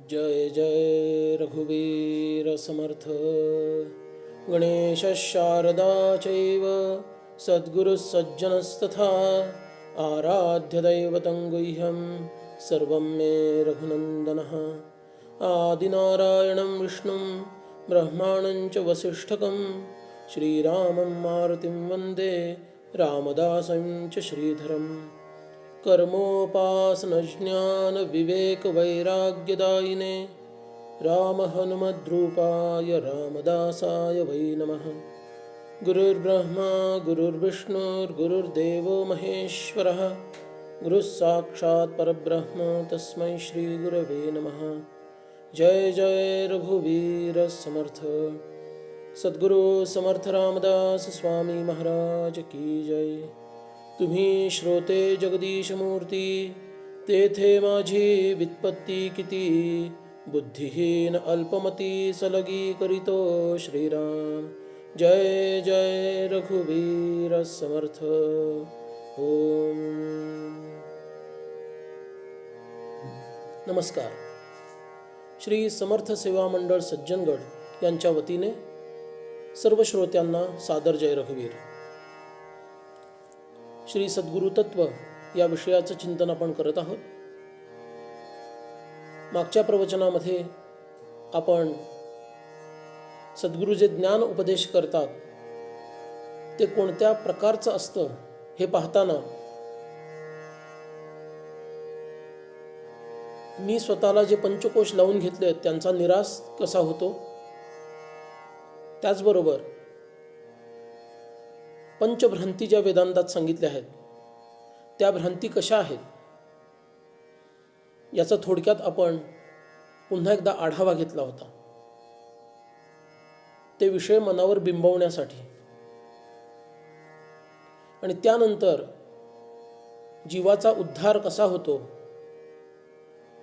जय जय रघुवीर समर्थ। गणेश शारदा चैव सद्गुरु सज्जनस्तथा आराध्य दैवतं गुह्यं सर्वं मे रघुनन्दनः। आदिनारायणं विष्णुं ब्रह्माणं च वसिष्ठकं श्रीरामं मारुतिं वन्दे रामदासं च श्रीधरम्। कर्मोपासनज्ञान विवेक वैराग्यदायिने राम हनुमद्रूपाय रामदासाय वै नमः। गुरुर्ब्रह्मा गुरुर्विष्णुर्गुरुर्देवो महेश्वरः गुरुः साक्षात् परब्रह्म तस्मै श्रीगुरवे नमः। जय जय रघुवीर समर्थ। सद्गुरु समर्थ रामदास स्वामी महाराज की जय। तुम्ही श्रोते जगदीश मूर्ती, तेथे माझी वित्पत्ती किती। बुद्धिहीन अल्पमती सलगी करीतो श्रीराम। जय जय रघुवीर समर्थ। ओम नमस्कार। श्री समर्थ सेवा मंडळ सज्जनगड यांच्या वतीने सर्व श्रोत्यांना सादर जय रघुवीर। श्री सद्गुरु तत्व या विषयाचं चिंतन आपण करत आहोत। मागच्या प्रवचनामध्ये आपण सद्गुरु जे ज्ञान उपदेश करतात ते कोणत्या प्रकारचं असतं हे पाहताना मी स्वतःला जे पंचकोश लावून घेतले त्यांचा निराश कसा होतो, त्याचबरोबर पंचभ्रांती ज्या वेदांतात सांगितल्या आहेत त्या भ्रांती कशा आहेत याचा थोडक्यात आपण पुन्हा एकदा आढावा घेतला होता। ते विषय मनावर बिंबवण्यासाठी आणि त्यानंतर जीवाचा उद्धार कसा होतो,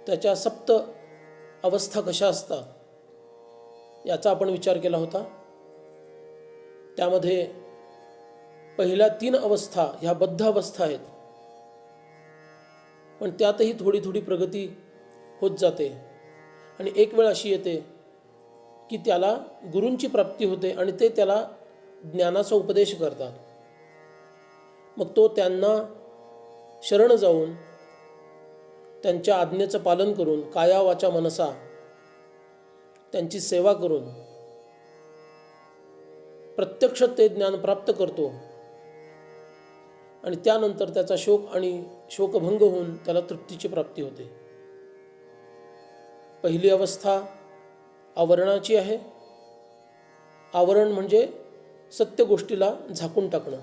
त्याच्या सप्त अवस्था कशा असतात याचा आपण विचार केला होता। त्यामध्ये पहिल्या 3 अवस्था ह्या बद्ध अवस्था आहेत, पण त्यातही थोडी थोडी प्रगती होत जाते आणि एक वेळ अशी येते की त्याला गुरूंची प्राप्ती होते आणि ते त्याला ज्ञानाचा उपदेश करतात। मग तो त्यांना शरण जाऊन त्यांच्या आज्ञेचं पालन करून काया वाचा मनसा त्यांची सेवा करून प्रत्यक्ष ते ज्ञान प्राप्त करतो आणि त्यानंतर त्याचा शोक आणि शोकभंग होऊन त्याला तृप्तीची प्राप्ती होते। पहिली अवस्था आवरणाची आहे। आवरण म्हणजे सत्य गोष्टीला झाकून टाकणं।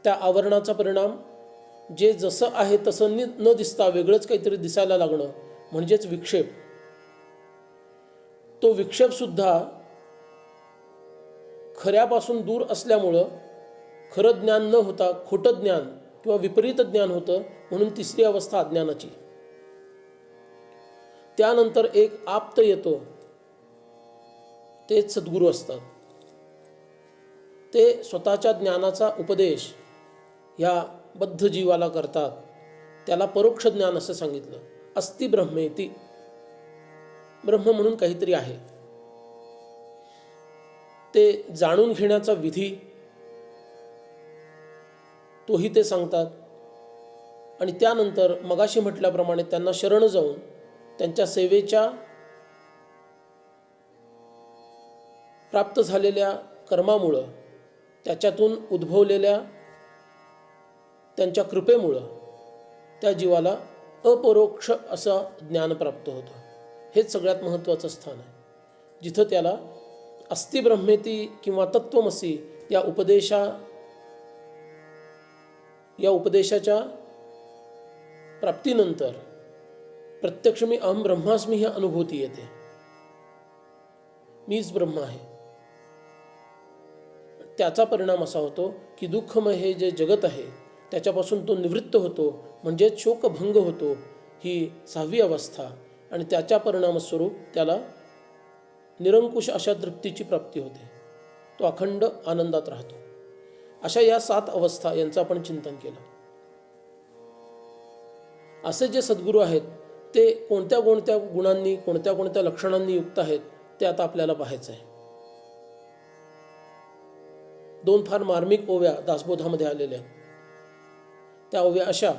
त्या आवरणाचा परिणाम जे जसं आहे तसं न दिसता वेगळंच काहीतरी दिसायला लागणं म्हणजेच विक्षेप। तो विक्षेप सुद्धा खऱ्यापासून दूर असल्यामुळं खरं ज्ञान न होता खोटं ज्ञान किंवा विपरीत ज्ञान होतं, म्हणून तिसरी अवस्था अज्ञानाची। त्यानंतर एक आप्त येतो, तेच सद्गुरू असतात। ते स्वतःच्या ज्ञानाचा उपदेश ह्या बद्ध जीवाला करतात। त्याला परोक्ष ज्ञान असं सांगितलं। अस्ति ब्रह्मेति, ब्रह्म म्हणून काहीतरी आहे ते जाणून घेण्याचा विधी तोही ते सांगतात। आणि त्यानंतर मगाशी म्हटल्याप्रमाणे त्यांना शरण जाऊन त्यांच्या सेवेच्या प्राप्त झालेल्या कर्मामुळं, त्याच्यातून उद्भवलेल्या त्यांच्या कृपेमुळं त्या जीवाला अपरोक्ष असं ज्ञान प्राप्त होतं। हेच सगळ्यात महत्त्वाचं स्थान आहे, जिथं त्याला अस्ति ब्रह्मेति किंवा तत्त्वमसी या उपदेशाच्या प्राप्तीनंतर प्रत्यक्ष मी अहम ब्रह्मास्मी ही अनुभूती येते। मीच ब्रह्म आहे। त्याचा परिणाम असा होतो की दुःखमय हे जे जगत आहे त्याच्यापासून तो निवृत्त होतो, म्हणजे शोकभंग होतो। ही 6वी अवस्था आणि त्याच्या परिणामस्वरूप त्याला निरंकुश अशा तृप्तीची प्राप्ती होते। तो अखंड आनंदात राहतो। अशा या 7 अवस्था यांचं आपण चिंतन केलं। असे जे सद्गुरू आहेत ते कोणत्या कोणत्या गुणांनी, कोणत्या कोणत्या लक्षणांनी युक्त आहेत ते आता आपल्याला पाहायचं आहे. 2 फार मार्मिक ओव्या दासबोधामध्ये आलेल्या. त्या ओव्या अशा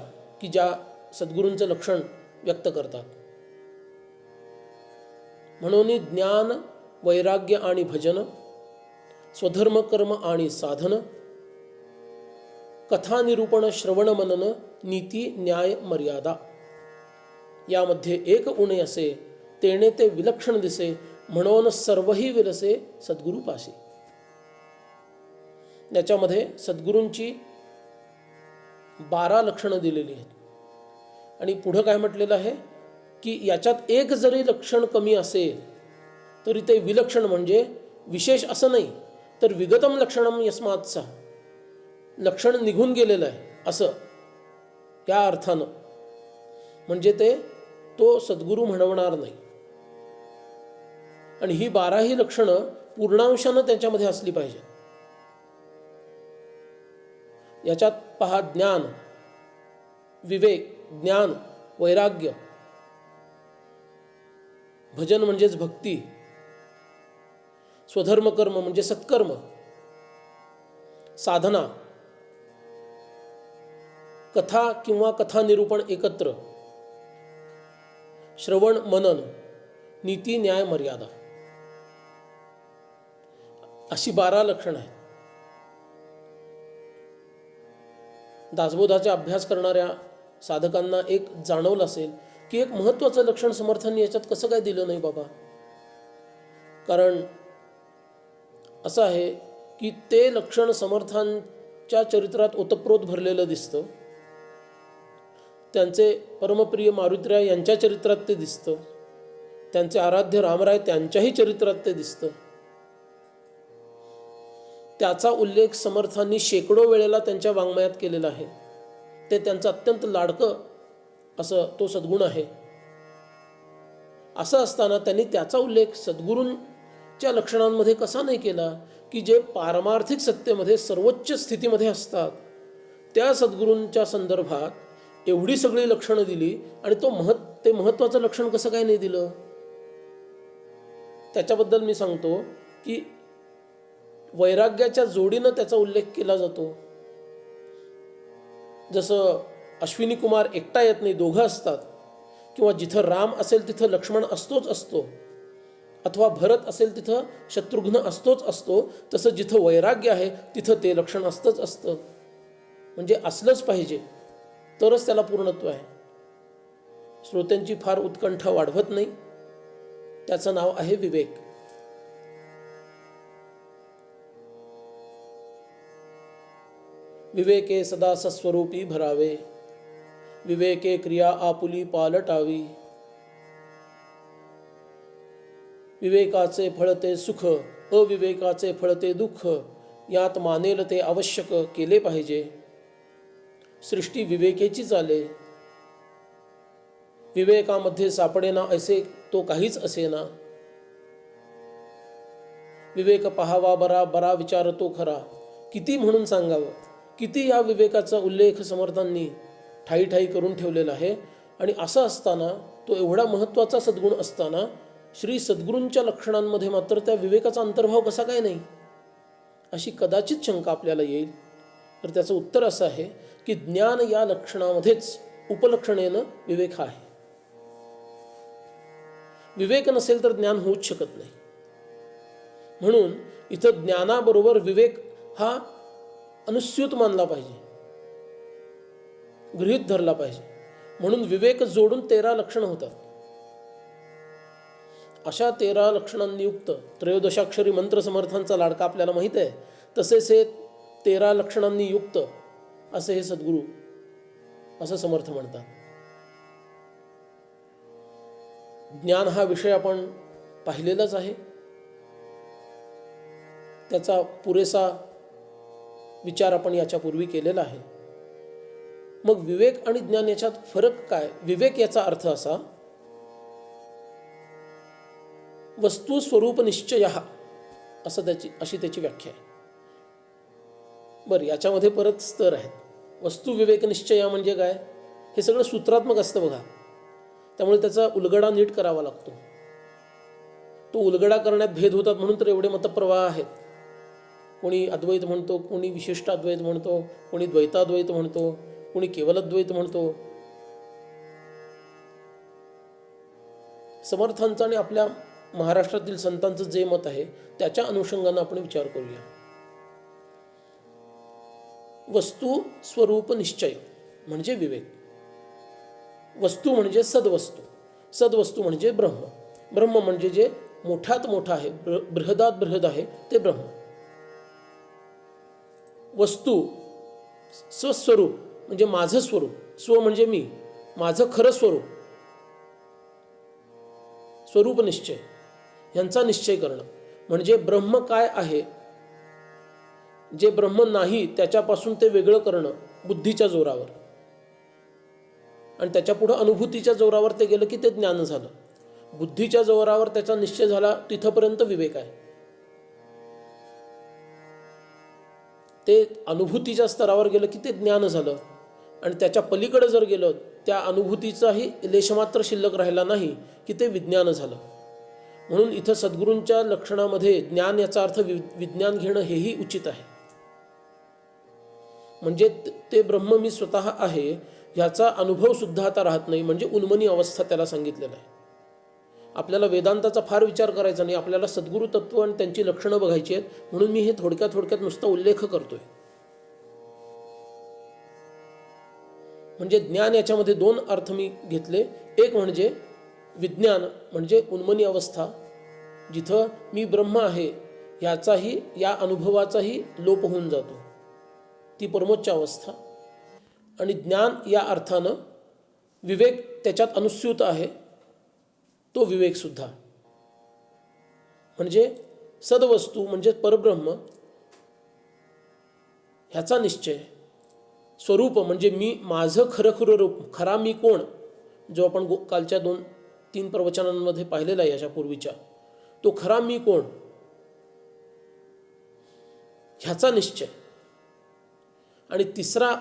की ज्या सद्गुरूंचं लक्षण व्यक्त करतात. म्हणून ज्ञान, वैराग्य आणि भजन, स्वधर्म कर्म आणि साधन, कथा निरूपण श्रवण मनन, नीती न्याय मर्यादा, यामध्ये एक उणे असे, तेणे ते विलक्षण दिसे, म्हणून सर्वही विलसे सद्गुरू पाशी. याच्यामध्ये सद्गुरूंची 12 लक्षणं दिलेली आहेत आणि पुढं काय म्हटलेलं आहे की याच्यात एक जरी लक्षण कमी असेल तरी ते विलक्षण, म्हणजे विशेष असं नाही तर विगतम लक्षणम यस्मात्सा, लक्षण निघून गेलेलं आहे असं या अर्थानं, म्हणजे ते तो सद्गुरू म्हणवणार नाही. आणि ही 12ही लक्षणं पूर्णांशानं त्याच्यामध्ये असली पाहिजे. याच्यात पहा, ज्ञान, विवेक, ज्ञान, वैराग्य, भजन म्हणजेच भक्ती, स्वधर्म कर्म म्हणजे सत्कर्म, साधना, कथा किंवा कथा निरूपण एकत्र, श्रवण मनन, नीती न्याय मर्यादा, अशी 12 लक्षणं आहेत. दासबोधाचा अभ्यास करणाऱ्या साधकांना एक जाणवलं असेल की एक महत्त्वाचं लक्षण समर्थांनी याच्यात कसं काय दिलं नाही बाबा. कारण असं आहे की ते लक्षण समर्थांच्या चरित्रात ओतप्रोत भरलेलं दिसतं, त्यांचे परमप्रिय मारुतीराय यांच्या चरित्रात ते दिसतं, त्यांचे आराध्य रामराय त्यांच्याही चरित्रात ते दिसतं. त्याचा उल्लेख समर्थांनी शेकडो वेळेला त्यांच्या वाङ्मयात केलेला आहे. ते त्यांचं अत्यंत लाडकं असं तो सद्गुण आहे. असं असताना त्यांनी त्याचा उल्लेख सद्गुरूंच्या लक्षणांमध्ये कसा नाही केला की जे पारमार्थिक सत्तेमध्ये सर्वोच्च स्थितीमध्ये असतात त्या सद्गुरूंच्या संदर्भात एवढी सगळी लक्षणं दिली आणि ते महत्त्वाचं लक्षण कसं काय नाही दिलं. त्याच्याबद्दल मी सांगतो की वैराग्याच्या जोडीनं त्याचा उल्लेख केला जातो. जसं अश्विनी कुमार एकटा येत नाही, दोघं असतात, किंवा जिथं राम असेल तिथं लक्ष्मण असतोच असतो, अथवा भरत असेल तिथं शत्रुघ्न असतोच असतो, तसं जिथं वैराग्य आहे तिथं ते लक्षण असतंच असतं. म्हणजे असलंच पाहिजे तरच त्याला पूर्णत्व आहे. श्रोत्यांची फार उत्कंठा वाढवत नाही. त्याचं नाव आहे विवेक. विवेके सदा सस्वरूपी भरावे, विवेके क्रिया आपुली पालटावी, विवेकाचे फळते सुख, अविवेकाचे फळते दुःख, यात मानेल ते आवश्यक केले पाहिजे. सृष्टी विवेकेची चाले, विवेकामध्ये सापडेना ऐसे तो काहीच असेना. विवेक पहावा बरा, बरा विचारतो खरा. किती म्हणून सांगावं, किती या विवेकाचा उल्लेख समर्थांनी ठाई ठाई करून ठेवलेला आहे. आणि असं असताना, तो एवढा महत्त्वाचा सद्गुण असताना श्री सद्गुरूंच्या लक्षणांमध्ये मात्र त्या विवेकाचा अंतर्भाव कसा काय नाही, अशी कदाचित शंका आपल्याला येईल. तर त्याचं उत्तर असं आहे की ज्ञान या लक्षणामध्येच उपलक्षणेनं विवेक हा आहे. विवेक नसेल तर ज्ञान होऊच शकत नाही. म्हणून इथं ज्ञानाबरोबर विवेक हा अनुस्यूत मानला पाहिजे, गृहीत धरला पाहिजे. म्हणून विवेक जोडून 13 लक्षणं होतात. अशा 13 लक्षणांनी युक्त 13 मंत्र समर्थांचा लाडका आपल्याला माहीत आहे. तसेच हे 13 लक्षणांनी युक्त असे हे सद्गुरू असं समर्थ म्हणतात. ज्ञान हा विषय आपण पाहिलेलाच आहे. त्याचा पुरेसा विचार आपण याच्यापूर्वी केलेला आहे. मग विवेक आणि ज्ञान याच्यात फरक काय. विवेक याचा अर्थ असा, वस्तू स्वरूप निश्चय अशी त्याची व्याख्या आहे. बरं, याच्यामध्ये परत स्तर आहेत. वस्तू विवेक निश्चय म्हणजे काय, हे सगळं सूत्रात्मक असतं बघा. त्यामुळे त्याचा उलगडा नीट करावा लागतो. तो उलगडा करण्यात भेद होतात म्हणून तर एवढे मतप्रवाह आहेत. कोणी अद्वैत म्हणतो, कोणी विशिष्ट अद्वैत म्हणतो, कोणी द्वैताद्वैत म्हणतो, कोणी केवलाद्वैत म्हणतो. समर्थांचं आणि आपल्या महाराष्ट्रातील संतांचं जे मत आहे त्याच्या अनुषंगानं आपण विचार करूया. वस्तू स्वरूप निश्चय म्हणजे विवेक. वस्तू म्हणजे सद्वस्तू, सद्वस्तू म्हणजे ब्रह्म. ब्रह्म म्हणजे जे मोठ्यात मोठं आहे, बृहदात बृहद आहे ते ब्रह्म. वस्तू स्वस्वरूप म्हणजे माझं स्वरूप, स्व म्हणजे मी, माझं खरं स्वरूप. स्वरूप निश्चय यांचा निश्चय करणं म्हणजे ब्रह्म काय आहे, जे ब्रह्म नाही त्याच्यापासून ते वेगळं करणं बुद्धीच्या जोरावर, आणि त्याच्या पुढं अनुभूतीच्या जोरावर ते गेलं की ते ज्ञान झालं. बुद्धीच्या जोरावर त्याचा निश्चय झाला तिथपर्यंत विवेक आहे. ते अनुभूतीच्या स्तरावर गेलं की ते ज्ञान झालं, आणि त्याच्या पलीकडे जर गेलं त्या अनुभूतीचाही लेशमात्र शिल्लक राहिला नाही की ते विज्ञान झालं. म्हणून इथं सद्गुरूंच्या लक्षणामध्ये ज्ञान याचा अर्थ विज्ञान घेणं हेही उचित आहे. म्हणजे ते ब्रह्म मी स्वतः आहे ह्याचा अनुभव सुद्धा आता राहत नाही, म्हणजे उन्मनी अवस्था त्याला सांगितलेलं आहे. आपल्याला वेदांताचा फार विचार करायचा नाही, आपल्याला सद्गुरू तत्व आणि त्यांची लक्षणं बघायची आहेत. म्हणून मी हे थोडक्यात नुसता उल्लेख करतोय. म्हणजे ज्ञान याच्यामध्ये दोन अर्थ मी घेतले. एक म्हणजे विज्ञान म्हणजे उन्मनी अवस्था, जिथं मी ब्रह्म आहे याचाही या अनुभवाचाही लोप होऊन जातो, ती परमोच्च अवस्था. आणि ज्ञान या अर्थानं विवेक त्याच्यात अनुस्यूत आहे, तो विवेक सुद्धा. म्हणजे सद्वस्तू म्हणजे परब्रह्म ह्याचा निश्चय. स्वरूप म्हणजे मी, माझं खरं रूप, खरा मी कोण, जो आपण कालच्या 2-3 प्रवचनांमध्ये पाहिलेला आहे याच्या पूर्वीच्या, तो खरा मी कोण ह्याचा निश्चय. आणि तिसरा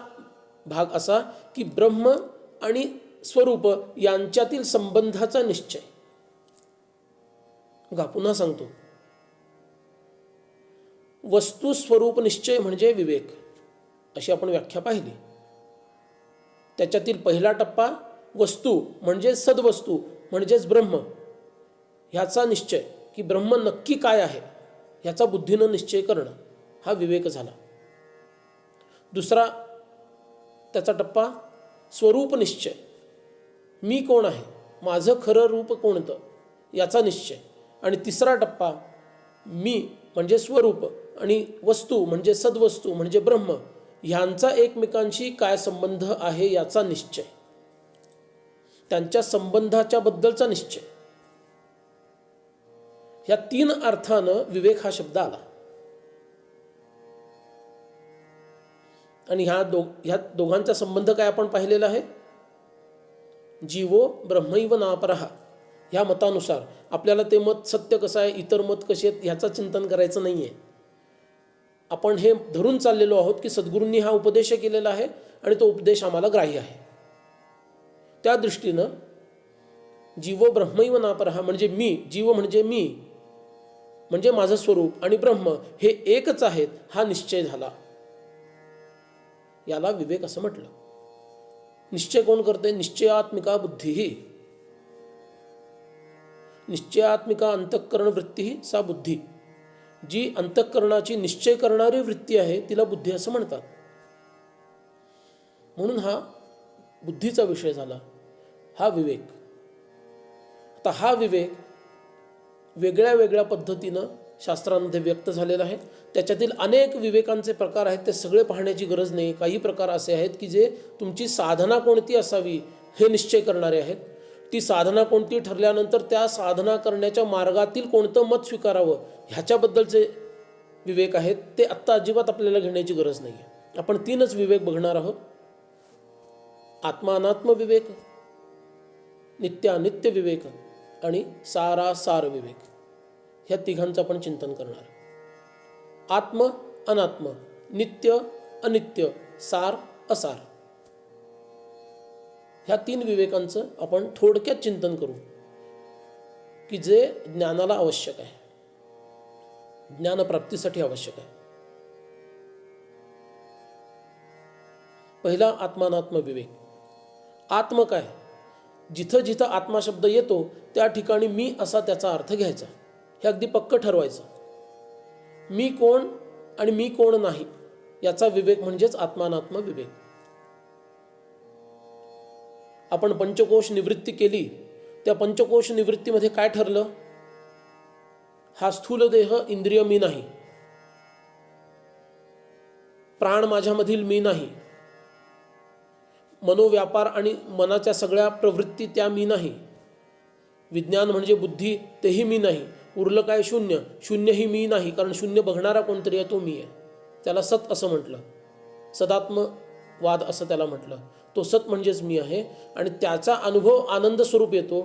भाग असा की ब्रह्म आणि स्वरूप यांच्यातील संबंधाचा निश्चय. पुन्हा सांगतो, वस्तू स्वरूप निश्चय म्हणजे विवेक, अशी आपण व्याख्या पाहिली. त्याच्यातील पहिला टप्पा वस्तू म्हणजे सद्वस्तू म्हणजेच ब्रह्म ह्याचा निश्चय, की ब्रह्म नक्की काय आहे ह्याचा बुद्धीनं निश्चय करणं, हा विवेक झाला. दुसरा त्याचा टप्पा स्वरूप निश्चय, मी कोण आहे, माझं खरं रूप कोणतं याचा निश्चय. आणि तिसरा टप्पा मी म्हणजे स्वरूप आणि वस्तू म्हणजे सद्वस्तू म्हणजे ब्रह्म ह्यांचा एकमेकांशी काय संबंध आहे याचा निश्चय, त्यांच्या संबंधाच्या बद्दलचा निश्चय. ह्या 3 अर्थानं विवेक हा शब्द आला. आणि ह्या दोघांचा संबंध काय आपण पाहिलेला आहे. जीवो ब्रह्मैव नापरः ह्या मतानुसार आपल्याला ते मत सत्य कसं आहे, इतर मत कसे आहेत ह्याचं चिंतन करायचं नाही आहे. आपण हे धरून चाललेलो आहोत की सद्गुरूंनी हा उपदेश केलेला आहे आणि तो उपदेश आम्हाला ग्राह्य आहे. त्या दृष्टीनं जीवो ब्रह्मैव नापरः म्हणजे मी, जीव म्हणजे मी म्हणजे माझं स्वरूप, आणि ब्रह्म हे एकच आहेत हा निश्चय झाला. याला विवेक असं म्हटलं. निश्चय कोण करते. निश्चयात्मिका बुद्धी, निश्चयात्मिका अंतःकरण वृत्ती सा बुद्धी. जी अंतःकरणाची निश्चय करणारी वृत्ती आहे तिला बुद्धी असं म्हणतात. म्हणून हा बुद्धीचा विषय झाला, हा विवेक. आता हा विवेक वेगळ्या वेगळ्या पद्धतीनं शास्त्रांमध्ये व्यक्त झालेला आहे. त्याच्यातील अनेक विवेकांचे प्रकार आहेत, ते सगळे पाहण्याची गरज नाही. काही प्रकार असे आहेत की जे तुमची साधना कोणती असावी हे निश्चय करणारे आहेत. ती साधना कोणती ठरल्यानंतर त्या साधना करण्याच्या मार्गातील कोणतं मत स्वीकारावं ह्याच्याबद्दलचे विवेक आहेत. ते आत्ता अजिबात आपल्याला घेण्याची गरज नाही आहे. आपण 3च विवेक बघणार आहोत. आत्मानात्म विवेक, नित्यानित्य विवेक आणि सारासार विवेक. ह्या तिघांचं आपण चिंतन करणार. आत्म अनात्म, नित्य अनित्य, सार असार. ह्या 3 विवेकांचं आपण थोडक्यात चिंतन करू की जे ज्ञानाला आवश्यक आहे, ज्ञानप्राप्तीसाठी आवश्यक आहे. पहिला आत्मानात्म विवेक. आत्म काय? जिथं जिथं आत्मा शब्द येतो त्या ठिकाणी मी असा त्याचा अर्थ घ्यायचा. हे अगदी पक्क ठरवायचं. मी कोण आणि मी कोण नाही याचा विवेक म्हणजेच आत्मानात्म विवेक. आपण पंचकोश निवृत्ती केली, त्या पंचकोश निवृत्तीमध्ये काय ठरलं? हा स्थूल देह इंद्रिय मी नाही, प्राण माझ्यामधील मी नाही, मनोव्यापार आणि मनाच्या सगळ्या प्रवृत्ती त्या मी नाही, विज्ञान म्हणजे बुद्धी तेही मी नाही, उरलं काय? शून्य. शून्यही मी नाही, कारण शून्य बघणारा कोणतरी आहे तो मी आहे. त्याला सत असं म्हटलं, सदात्मवाद असं त्याला म्हटलं. तो सत म्हणजेच मी आहे आणि त्याचा अनुभव आनंद स्वरूप येतो.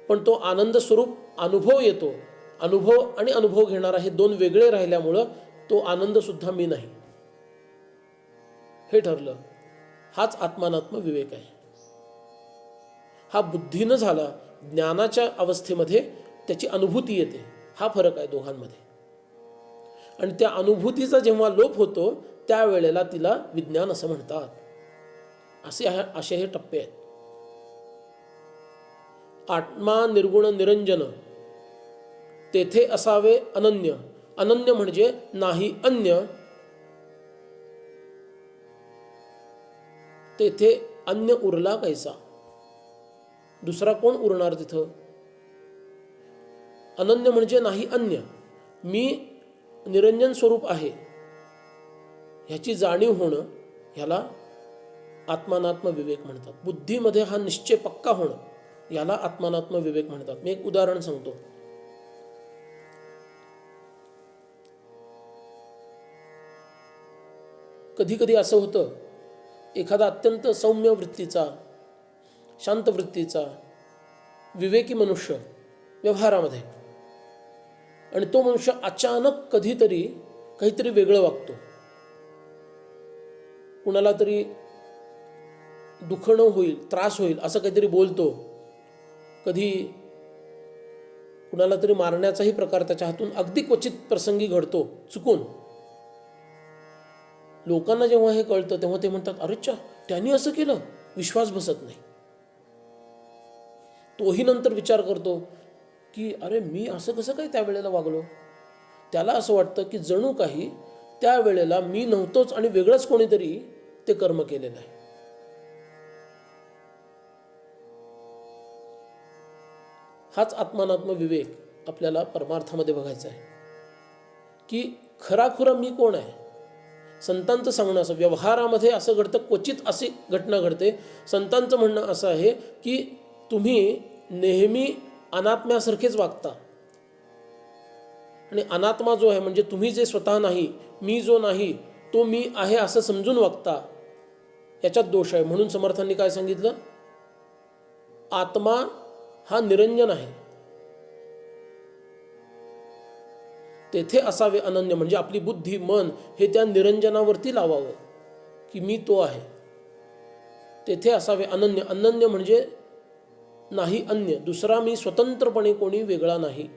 पण तो आनंद स्वरूप अनुभव येतो. अनुभव आणि अनुभव घेणारा हे 2 वेगळे राहिल्यामुळं तो आनंदसुद्धा मी नाही, हे ठरलं. हाच आत्मानात्म विवेक आहे. हा बुद्धीनं झाला. ज्ञानाच्या अवस्थेमध्ये त्याची अनुभूती येते. हा फरक आहे दोघांमध्ये. आणि त्या अनुभूतीचा जेव्हा लोप होतो त्यावेळेला तिला विज्ञान असं म्हणतात. असे हे टप्पे आहेत. आत्मा निर्गुण निरंजन तेथे असावे अनन्य. अनन्य म्हणजे नाही अन्य. तेथे अन्य उरला कैसा? दुसरा कोण उरणार तिथं? अनन्य म्हणजे नाही अन्य. मी निरंजन स्वरूप आहे ह्याची जाणीव होणं, ह्याला आत्मानात्म विवेक म्हणतात. बुद्धीमध्ये हा निश्चय पक्का होणं, याला आत्मानात्म विवेक म्हणतात. मी एक उदाहरण सांगतो. कधी कधी असं होतं, एखादा अत्यंत सौम्य वृत्तीचा, शांत वृत्तीचा, विवेकी मनुष्य व्यवहारामध्ये, आणि तो मनुष्य अचानक कधीतरी काहीतरी वेगळं वागतो. कुणाला तरी दुखणं होईल, त्रास होईल असं काहीतरी बोलतो. कधी कुणाला तरी मारण्याचाही प्रकार त्याच्या हातून अगदी क्वचित प्रसंगी घडतो चुकून. लोकांना जेव्हा हे कळतं तेव्हा ते म्हणतात, अरेच्छा त्यांनी असं केलं. विश्वास बसत नाही. तोही नंतर विचार करतो की अरे मी असं कसं काय त्यावेळेला वागलो. त्याला असं वाटतं की जणू काही त्यावेळेला मी नव्हतोच आणि वेगळंच कोणीतरी ते कर्म केलेलं आहे. हाच आत्मानात्म विवेक आपल्याला परमार्थामध्ये बघायचा आहे की खराखुरा मी कोण आहे. संतांचं सांगणं असं, व्यवहारामध्ये असं घडतं, क्वचित अशी घटना घडते. संतांचं म्हणणं असं आहे की तुम्ही नेहमी अनात्म्यासारखेच वागता. आणि अनात्मा जो आहे म्हणजे तुम्ही जे स्वतः नाही, मी जो नाही तो मी आहे असं समजून वागता. याच्यात दोष आहे. म्हणून समर्थांनी काय सांगितलं? आत्मा हा निरंजन आहे. तेथे असावे अनन्य म्हणजे आपली बुद्धी, मन हे त्या निरंजनावरती लावावं की मी तो आहे. तेथे असावे अनन्य. अनन्य म्हणजे नाही अन्य, दुसरा मी स्वतंत्रपणे कोणी वेगळा नाही,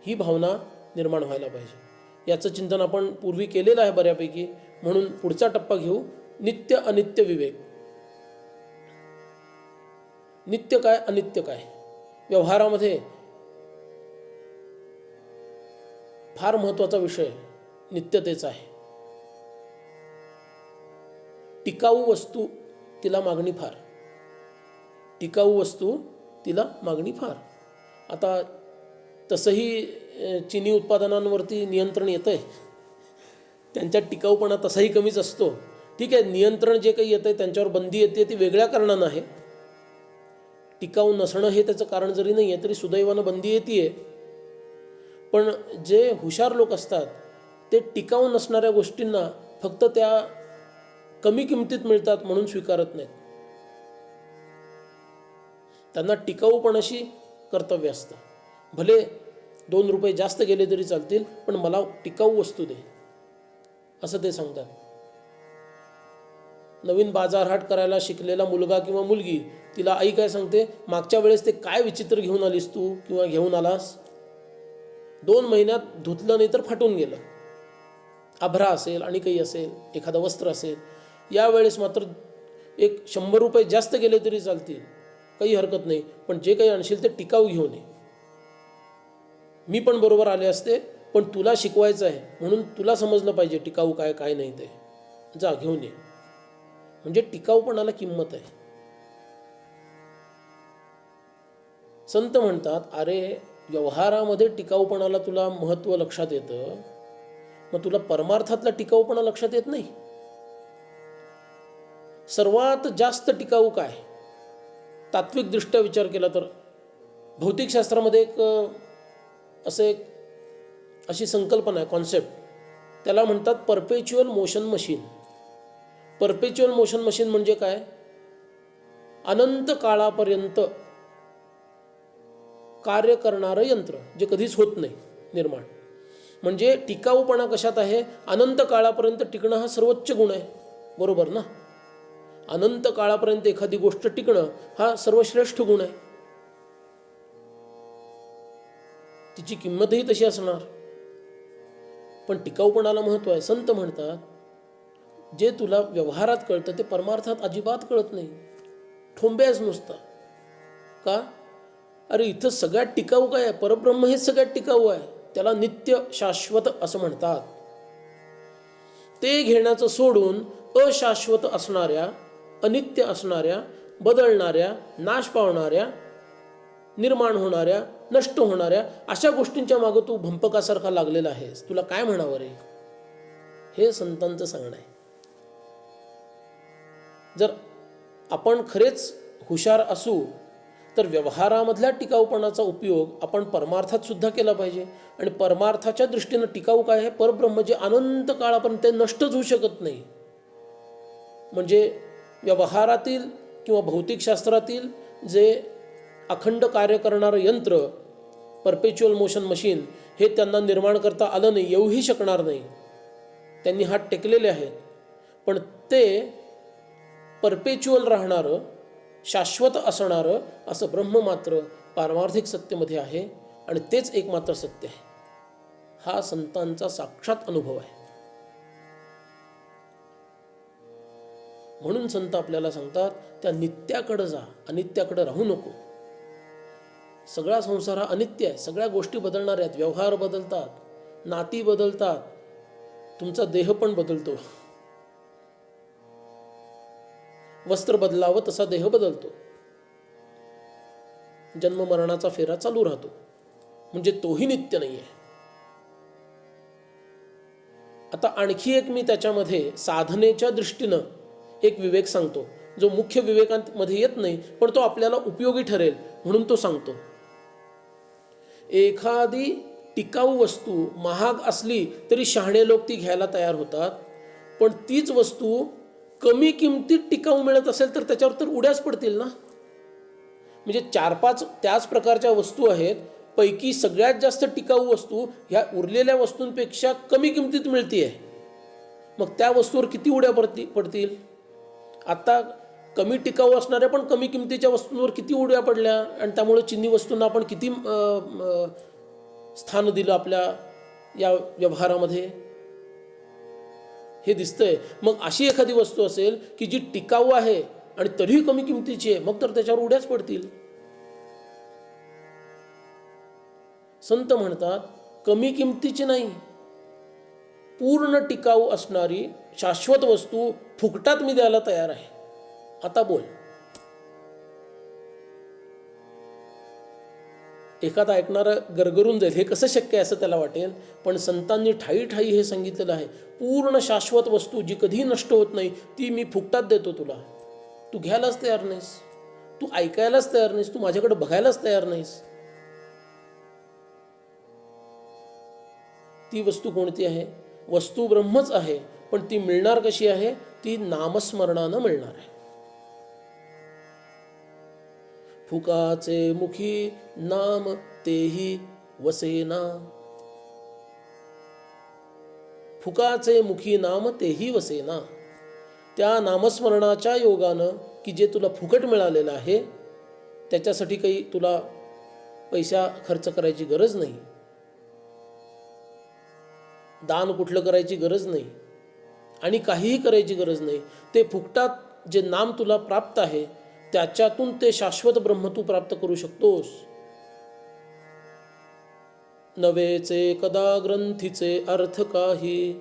ही भावना निर्माण व्हायला पाहिजे. याचं चिंतन आपण पूर्वी केलेलं आहे बऱ्यापैकी. म्हणून पुढचा टप्पा घेऊ, नित्य अनित्य विवेक. नित्य काय, अनित्य काय? व्यवहारामध्ये फार महत्त्वाचा विषय नित्यतेचा आहे. टिकाऊ वस्तू तिला मागणी फार. टिकाऊ वस्तू तिला मागणी फार. आता तसंही चिनी उत्पादनांवरती नियंत्रण येतं आहे. त्यांच्यात टिकाऊपणा तसाही कमीच असतो. ठीक आहे, नियंत्रण जे काही येतं आहे त्यांच्यावर बंदी येते ती वेगळ्या कारणानं आहे. टिकाऊ नसणं हे त्याचं कारण जरी नाही आहे तरी सुदैवानं बंदी येते. पण जे हुशार लोक असतात ते टिकाऊ नसणाऱ्या गोष्टींना फक्त त्या कमी किमतीत मिळतात म्हणून स्वीकारत नाहीत. त्यांना टिकाऊपणाशी कर्तव्य असतं. भले 2 रुपये जास्त गेले तरी चालतील, पण मला टिकाऊ वस्तू दे असं ते सांगतात. नवीन बाजारहाट करायला शिकलेला मुलगा किंवा मुलगी, तिला आई काय सांगते, मागच्या वेळेस ते काय विचित्र घेऊन आलीस तू किंवा घेऊन आलास, 2 महिन्यात धुतलं नाही तर फाटून गेलं, आभरा असेल आणि काही असेल, एखादं वस्त्र असेल, यावेळेस मात्र एक 100 रुपये जास्त गेले तरी चालतील, काही हरकत नाही, पण जे काही आणशील ते टिकाऊ घेऊन ये. मी पण बरोबर आले असते, पण तुला शिकवायचं आहे म्हणून तुला समजलं पाहिजे टिकाऊ काय काय नाही ते, जा घेऊन ये. म्हणजे टिकाऊपणाला किंमत आहे. संत म्हणतात, अरे व्यवहारामध्ये टिकाऊपणाला तुला महत्त्व लक्षात येतं, मग तुला परमार्थातला टिकाऊपणा लक्षात येत नाही. सर्वात जास्त टिकाऊ काय, तात्विकदृष्ट्या विचार केला तर भौतिकशास्त्रामध्ये अशी संकल्पना आहे, कॉन्सेप्ट, त्याला म्हणतात परपेच्युअल मोशन मशीन. परपेच्युअल मोशन मशीन म्हणजे काय, अनंत काळापर्यंत कार्य करणारं यंत्र, जे कधीच होत नाही निर्माण. म्हणजे टिकाऊपणा कशात आहे, अनंत काळापर्यंत टिकणं हा सर्वोच्च गुण आहे, बरोबर ना. अनंत काळापर्यंत एखादी गोष्ट टिकणं हा सर्वश्रेष्ठ गुण आहे, तिची किंमतही तशी असणार. पण टिकाऊपणाला महत्त्व आहे. संत म्हणतात, जे तुला व्यवहारात कळतं ते परमार्थात अजिबात कळत नाही, ठोंब्याच नुसता. का, अरे इथं सगळ्यात टिकाऊ काय आहे, परब्रह्म हेच सगळ्यात टिकाऊ आहे, त्याला नित्य शाश्वत असं म्हणतात. ते घेण्याचं सोडून अशाश्वत असणाऱ्या, अनित्य असणाऱ्या, बदलणाऱ्या, नाश पावणाऱ्या, निर्माण होणाऱ्या, नष्ट होणाऱ्या अशा गोष्टींच्या मागं तू भंपकासारखा लागलेला आहेस. तुला काय म्हणावं रे, हे संतांचं सांगणं आहे. जर आपण खरेच हुशार असू तर व्यवहारामधल्या टिकाऊपणाचा उपयोग आपण परमार्थात सुद्धा केला पाहिजे. आणि परमार्थाच्या दृष्टीनं टिकाऊ काय आहे, परब्रह्म जे अनंत काळापर्यंत ते नष्टच होऊ शकत नाही. म्हणजे व्यवहारातील किंवा भौतिकशास्त्रातील जे अखंड कार्य करणारं यंत्र, परपेच्युअल मोशन मशीन, हे त्यांना निर्माण करता आलं नाही, येऊही शकणार नाही. त्यांनी हात टेकलेले आहेत, पण ते परपेच्युअल राहणारं, शाश्वत असणारं असं ब्रह्म मात्र पारमार्थिक सत्यमध्ये आहे. आणि तेच एकमात्र सत्य आहे. हा संतांचा साक्षात अनुभव आहे. म्हणून संत आपल्याला सांगतात, त्या नित्याकडे जा, अनित्याकडे राहू नको. सगळा संसार हा अनित्य आहे, सगळ्या गोष्टी बदलणार आहेत, व्यवहार बदलतात, नाती बदलतात, तुमचा देह पण बदलतो. वस्त्र बदलावं तसा देह बदलतो, जन्म मरणाचा फेरा चालू राहतो, म्हणजे तोही नित्य नाही आहे. आता आणखी एक मी त्याच्यामध्ये साधनेच्या दृष्टीनं एक विवेक सांगतो, जो मुख्य विवेकांमध्ये येत नाही, पण तो आपल्याला उपयोगी ठरेल म्हणून तो सांगतो. एखादी टिकाऊ वस्तू महाग असली तरी शहाणे लोक ती घ्यायला तयार होतात, पण तीच वस्तू कमी किमतीत टिकाऊ मिळत असेल तर त्याच्यावर तर उड्याच पडतील ना. म्हणजे 4-5 त्याच प्रकारच्या वस्तू आहेत, पैकी सगळ्यात जास्त टिकाऊ वस्तू ह्या उरलेल्या वस्तूंपेक्षा कमी किमतीत मिळते, मग त्या वस्तूवर किती उड्या पडतील. आता कमी टिकाऊ असणाऱ्या पण कमी किमतीच्या वस्तूंवर किती उड्या पडल्या, आणि त्यामुळे चिन्नी वस्तूंना आपण किती स्थान दिलं आपल्या या व्यवहारामध्ये, हे दिसतंय. मग अशी एखादी वस्तू असेल की जी टिकाऊ आहे आणि तरीही कमी किमतीची आहे, मग तर त्याच्यावर उड्याच पडतील. संत म्हणतात, कमी किमतीची नाही, पूर्ण टिकाऊ असणारी शाश्वत वस्तू फुकटात मी द्यायला तयार आहे. आता बोल. एखादा ऐकणारा गरगरून जाईल, हे कसं शक्य आहे असं त्याला वाटेल, पण संतांनी ठाई ठाई हे सांगितलेलं आहे. पूर्ण शाश्वत वस्तू जी कधी नष्ट होत नाही ती मी फुकटात देतो तुला. तू घ्यायलाच तयार नाहीस, तू ऐकायलाच तयार नाहीस, तू माझ्याकडे बघायलाच तयार नाहीस. ती वस्तू कोणती आहे? वस्तू ब्रह्मच आहे, पण ती मिळणार कशी आहे? ती नामस्मरणानं मिळणार आहे. फुकाचे मुखी नाम तेही वसेना. फुकाचे मुखी नाम तेही वसेना. त्या नामस्मरणाच्या योगानं की जे तुला फुकट मिळालेलं आहे त्याच्यासाठी काही तुला पैसा खर्च करायची गरज नाही, दान कुठलं करायची गरज नाही आणि काहीही करायची गरज नाही. ते फुकटात जे नाम तुला प्राप्त आहे त्याच्यातून ते शाश्वत ब्रह्म तू प्राप्त करू शकतोस. नवेचे कदा ग्रंथीचे अर्थ काही,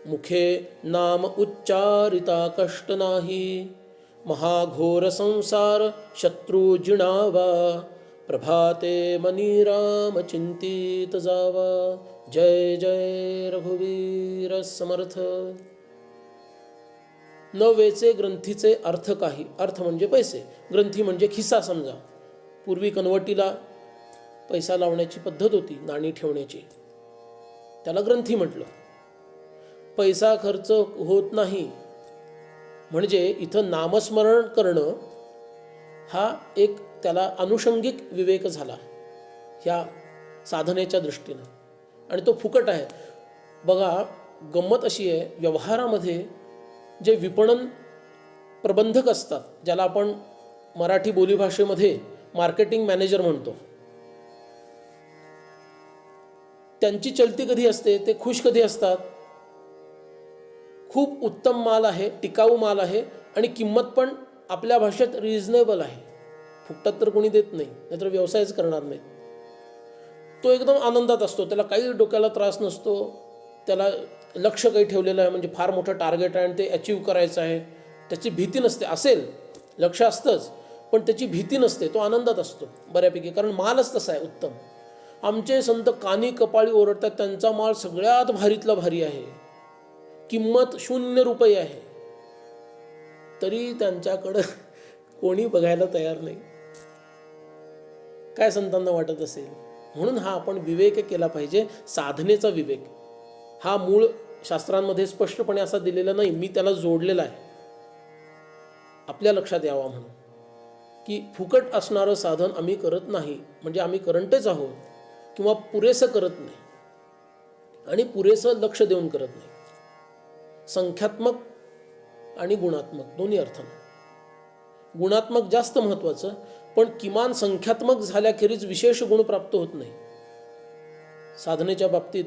मुखे नाम उच्चारिता कष्ट नाही. महाघोर संसार शत्रू जिणावा, प्रभाते मनी राम चिंतित जावा. जय जय रघुवीर समर्थ. न वेचे ग्रंथीचे अर्थ काही. अर्थ म्हणजे पैसे, ग्रंथी म्हणजे खिसा. समजा पूर्वी कनवटीला पैसा लावण्याची पद्धत होती, नाणी ठेवण्याची, त्याला ग्रंथी म्हटलं. पैसा खर्च होत नाही म्हणजे इथं नामस्मरण करणं हा एक त्याला अनुषंगिक विवेक झाला ह्या साधनेच्या दृष्टीनं, आणि तो फुकट आहे. बघा, गंमत अशी आहे, व्यवहारामध्ये जे विपणन प्रबंधक असतात, ज्याला आपण मराठी बोलीभाषेमध्ये मार्केटिंग मॅनेजर म्हणतो, त्यांची चलती कधी असते, ते खुश कधी असतात? खूप उत्तम माल आहे, टिकाऊ माल आहे आणि किंमत पण आपल्या भाषेत रिझनेबल आहे, फुकटात तर कोणी देत नाही, नाहीतर व्यवसायच करणार नाही. तो एकदम आनंदात असतो, त्याला काही डोक्याला त्रास नसतो, त्याला लक्ष काही ठेवलेलं आहे, म्हणजे फार मोठं टार्गेट आहे आणि ते अचीव करायचं आहे, त्याची भीती नसते. असेल लक्ष असतंच, पण त्याची भीती नसते, तो आनंदात असतो बऱ्यापैकी, कारण मालच तसा आहे उत्तम. आमचे संत कानी कपाळी ओरडतात, त्यांचा माल सगळ्यात भारीतला भारी आहे, किंमत 0 रुपये आहे, तरी त्यांच्याकडं कोणी बघायला तयार नाही. काय संतांना वाटत असेल? म्हणून हा आपण विवेक केला पाहिजे, साधनेचा विवेक. हा मूळ शास्त्रांमध्ये स्पष्टपणे असा दिलेला नाही, मी त्याला जोडलेला आहे आपल्या लक्षात यावा म्हणून, की फुकट असणारं साधन आम्ही करत नाही, म्हणजे आम्ही करंटेच आहोत किंवा पुरेसं करत नाही आणि पुरेसं लक्ष देऊन करत नाही. संख्यात्मक आणि गुणात्मक दोन्ही अर्थानं. गुणात्मक जास्त महत्त्वाचं, पण किमान संख्यात्मक झाल्याखेरीज विशेष गुण प्राप्त होत नाही. साधनेच्या बाबतीत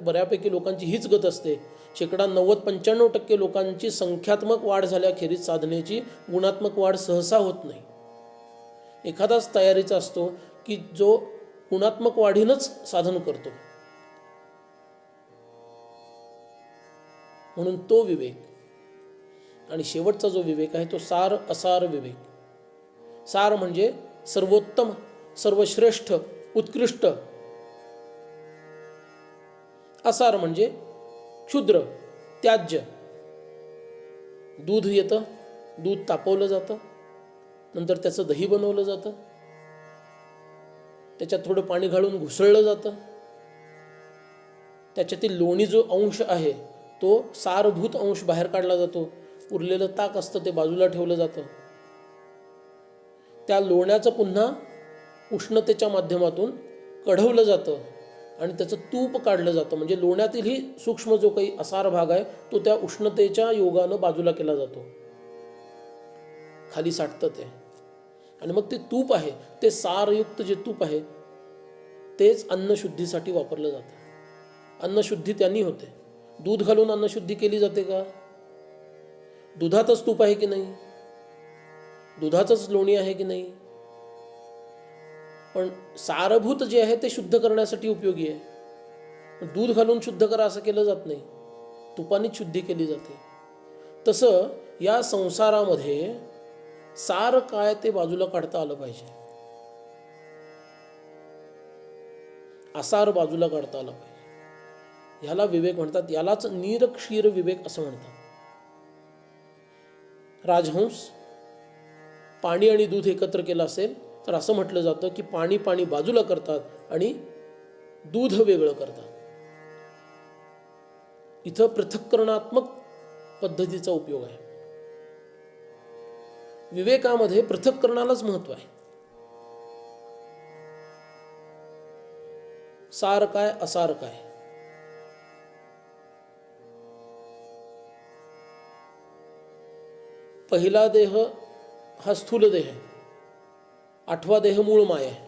बऱ्यापैकी लोकांची हीच गत असते. 90-95% लोकांची संख्यात्मक वाढ झाल्याखेरीज साधनेची गुणात्मक वाढ सहसा होत नाही. एखादाच तयारीचा असतो की जो गुणात्मक वाढीनच साधन करतो. म्हणून तो विवेक. आणि शेवटचा जो विवेक आहे तो सार असार विवेक. सार म्हणजे सर्वोत्तम, सर्वश्रेष्ठ, उत्कृष्ट. असार म्हणजे क्षुद्र, त्याज्य. दूध येतं, दूध तापवलं जातं, नंतर त्याचं दही बनवलं जातं, त्याच्यात थोडं पाणी घालून घुसळलं जातं, त्याच्यातील लोणी जो अंश आहे तो सारभूत अंश बाहेर काढला जातो, उरलेलं ताक असतं ते बाजूला ठेवलं जातं. त्या लोण्याचं पुन्हा उष्णतेच्या माध्यमातून कढवलं जातं आणि त्याचं तूप काढलं जातं. म्हणजे लोण्यातीलही सूक्ष्म जो काही असार भाग आहे तो त्या उष्णतेच्या योगानं बाजूला केला जातो, खाली साठतं ते. आणि मग ते तूप आहे, ते सारयुक्त जे तूप आहे तेच अन्नशुद्धीसाठी वापरलं जातं. अन्नशुद्धी त्यांनी होते. दूध घालून अन्नशुद्धी केली जाते का? दुधातच तूप आहे की नाही? दुधातच लोणी आहे की नाही? पण सारभूत जे आहे ते शुद्ध करण्यासाठी उपयोगी आहे. दूध घालून शुद्ध करा असं केलं जात नाही, तुपानीच शुद्धी केली जाते. तसं या संसारामध्ये सार काय ते बाजूला काढता आलं पाहिजे, आसार बाजूला काढता आला पाहिजे. ह्याला विवेक म्हणतात, यालाच निरक्षीर विवेक असं म्हणतात. राजहंस पाणी आणि दूध एकत्र केलं असेल तर असं म्हटलं जातं की पाणी पाणी बाजूला करतात आणि दूध वेगळं करतात. इथं पृथक्करणात्मक पद्धतीचा उपयोग आहे. विवेकामध्ये पृथक्करणालाच महत्व आहे. सार काय असार काय, पहिला देह हा स्थूल देह आहे, 8वा देह मूळ माया आहे.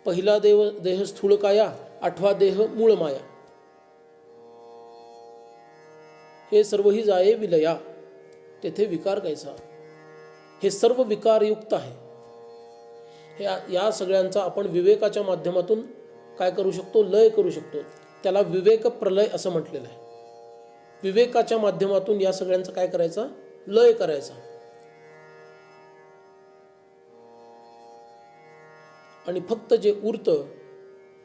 पहिला देह स्थूल काया, 8वा देह मूळ माया. हे सर्वही जाये विलया, तेथे विकार कैसा. हे सर्व विकारयुक्त आहे. या सगळ्यांचा आपण विवेकाच्या माध्यमातून काय करू शकतो, लय करू शकतो. त्याला विवेक प्रलय असं म्हटलेलं आहे. विवेकाच्या माध्यमातून या सगळ्यांचा काय करायचा, लय करायचा. आणि फक्त जे उरतं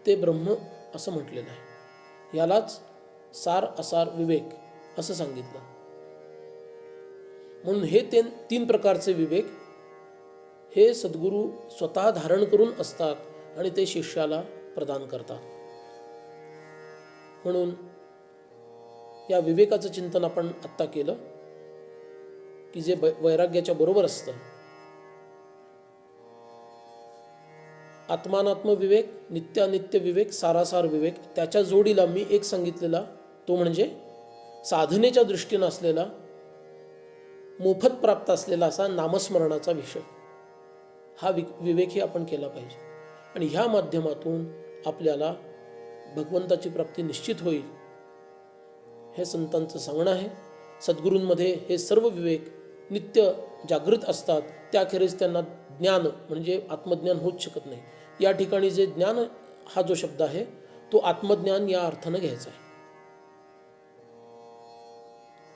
ते ब्रह्म असं म्हटलेलं आहे. यालाच सार असार विवेक असं सांगितलं. म्हणून हे 3 प्रकारचे विवेक हे सद्गुरू स्वतः धारण करून असतात आणि ते शिष्याला प्रदान करतात. म्हणून या विवेकाचं चिंतन आपण आत्ता केलं की जे वैराग्याच्या बरोबर असतं. आत्मानात्म विवेक, नित्यानित्य विवेक, सारासार विवेक. त्याच्या जोडीला मी एक सांगितलेला तो म्हणजे साधनेच्या दृष्टीनं असलेला, मोफत प्राप्त असलेला असा नामस्मरणाचा विषय. हा विवेकही आपण केला पाहिजे. आणि ह्या माध्यमातून आपल्याला भगवंताची प्राप्ती निश्चित होईल हे संतांचं सांगणं आहे. सद्गुरूंमध्ये हे सर्व विवेक नित्य जागृत असतात. त्याखेरीज त्यांना ज्ञान म्हणजे आत्मज्ञान होऊच शकत नाही. या ठिकाणी जे ज्ञान हा जो शब्द आहे तो आत्मज्ञान या अर्थानं घ्यायचा आहे.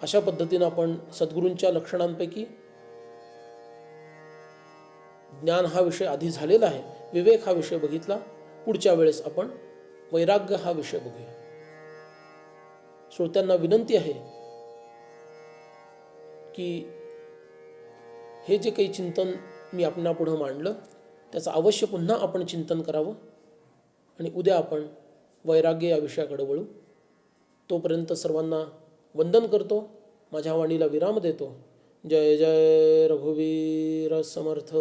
अशा पद्धतीनं आपण सद्गुरूंच्या लक्षणांपैकी ज्ञान हा विषय आधी झालेला आहे, विवेक हा विषय बघितला. पुढच्या वेळेस आपण वैराग्य हा विषय बघूया. श्रोत्यांना विनंती आहे की हे जे काही चिंतन मी आपणापुढं मांडलं त्याचं अवश्य पुन्हा आपण चिंतन करावं आणि उद्या आपण वैराग्य या विषयाकडे वळू. तोपर्यंत सर्वांना वंदन करतो, माझ्या वाणीला विराम देतो. जय जय रघुवीर समर्थ.